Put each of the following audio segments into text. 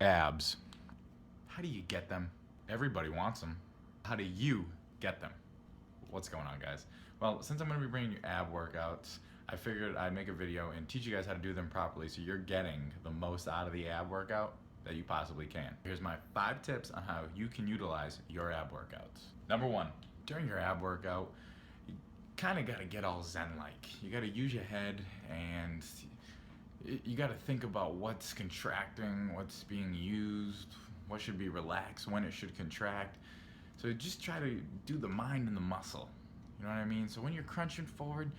abs. How do you get them? Everybody wants them. How do you get them? What's going on, guys? Well, since I'm going to be bringing you ab workouts, I figured I'd make a video and teach you guys how to do them properly so you're getting the most out of the ab workout that you possibly can. Here's my 5 tips on how you can utilize your ab workouts. Number 1, during your ab workout, you kind of got to get all zen-like. You got to use your head and you got to think about what's contracting, what's being used, what should be relaxed, when it should contract. So just try to do the mind and the muscle. You know what I mean? So when you're crunching forward,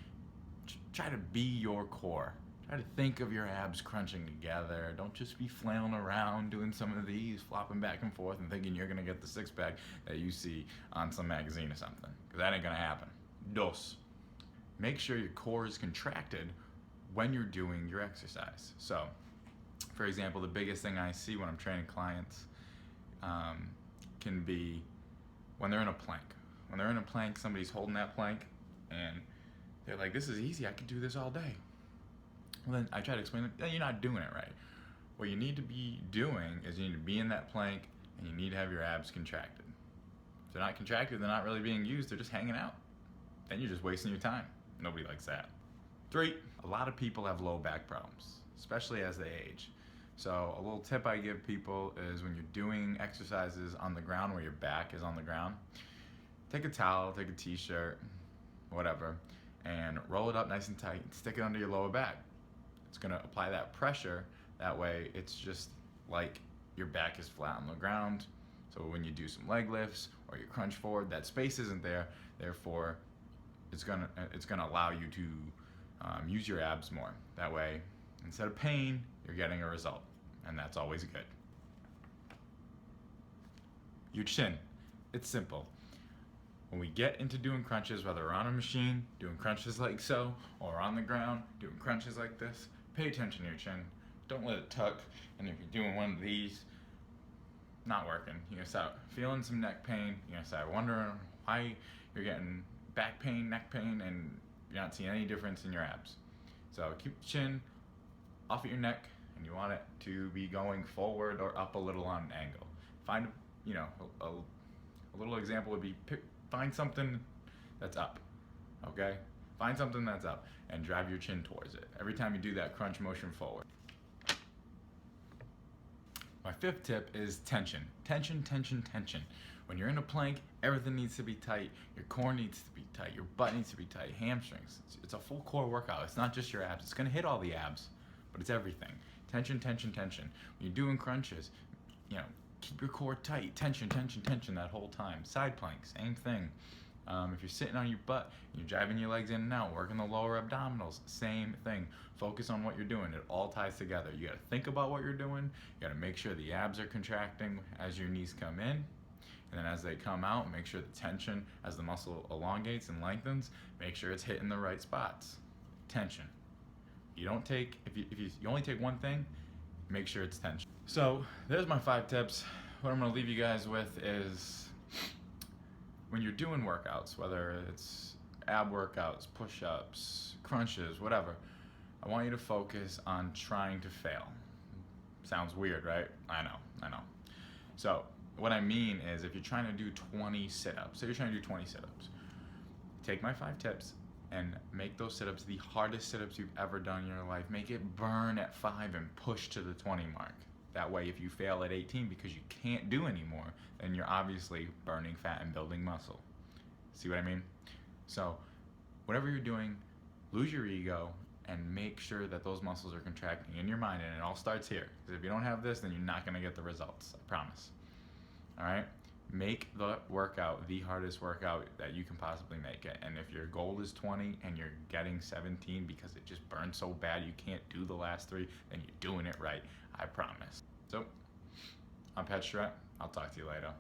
try to be your core. Try to think of your abs crunching together. Don't just be flailing around doing some of these, flopping back and forth and thinking you're gonna get the 6-pack that you see on some magazine or something. Because that ain't gonna happen. Dos. Make sure your core is contracted when you're doing your exercise. So, for example, the biggest thing I see when I'm training clients can be when they're in a plank. When they're in a plank, somebody's holding that plank and they're like, this is easy, I could do this all day. Well, then I try to explain that you're not doing it right. What you need to be doing is you need to be in that plank and you need to have your abs contracted. If they're not contracted, they're not really being used, they're just hanging out. Then you're just wasting your time. Nobody likes that. 3, a lot of people have low back problems, especially as they age. So a little tip I give people is when you're doing exercises on the ground where your back is on the ground, take a towel, take a t-shirt, whatever, and roll it up nice and tight and stick it under your lower back. It's gonna apply that pressure. That way it's just like your back is flat on the ground. So when you do some leg lifts or you crunch forward, that space isn't there. Therefore, it's gonna allow you to use your abs more. That way, instead of pain, you're getting a result, and that's always good. Your chin. It's simple. When we get into doing crunches, whether we're on a machine, doing crunches like so, or on the ground, doing crunches like this, pay attention to your chin. Don't let it tuck, and if you're doing one of these, not working, you're gonna start feeling some neck pain, you're gonna start wondering why you're getting back pain, neck pain, and you're not seeing any difference in your abs. So keep the chin off of your neck, and you want it to be going forward or up a little on an angle. Find, a little example would be find something that's up, okay? Find something that's up and drive your chin towards it. Every time you do that, crunch motion forward. My 5th tip is tension. Tension, tension, tension. When you're in a plank, everything needs to be tight. Your core needs to be tight. Your butt needs to be tight. Hamstrings. It's a full core workout. It's not just your abs. It's gonna hit all the abs, but it's everything. Tension, tension, tension. When you're doing crunches, keep your core tight. Tension, tension, tension that whole time. Side plank, same thing. If you're sitting on your butt, you're driving your legs in and out, working the lower abdominals, same thing. Focus on what you're doing. It all ties together. You gotta think about what you're doing. You gotta make sure the abs are contracting as your knees come in. And then as they come out, make sure the tension, as the muscle elongates and lengthens, make sure it's hitting the right spots. Tension. You don't take, if you only take one thing, make sure it's tension. So there's my 5 tips. What I'm gonna leave you guys with is when you're doing workouts, whether it's ab workouts, push-ups, crunches, whatever, I want you to focus on trying to fail. Sounds weird, right? I know. So what I mean is if you're trying to do 20 sit-ups, say you're trying to do 20 sit-ups, take my 5 tips and make those sit-ups the hardest sit-ups you've ever done in your life. Make it burn at 5 and push to the 20 mark. That way, if you fail at 18 because you can't do anymore, then you're obviously burning fat and building muscle. See what I mean? So whatever you're doing, lose your ego and make sure that those muscles are contracting in your mind, and it all starts here. Because if you don't have this, then you're not gonna get the results, I promise. All right? Make the workout the hardest workout that you can possibly make it. And if your goal is 20 and you're getting 17 because it just burns so bad you can't do the last 3, then you're doing it right, I promise. So, I'm Pat Charette. I'll talk to you later.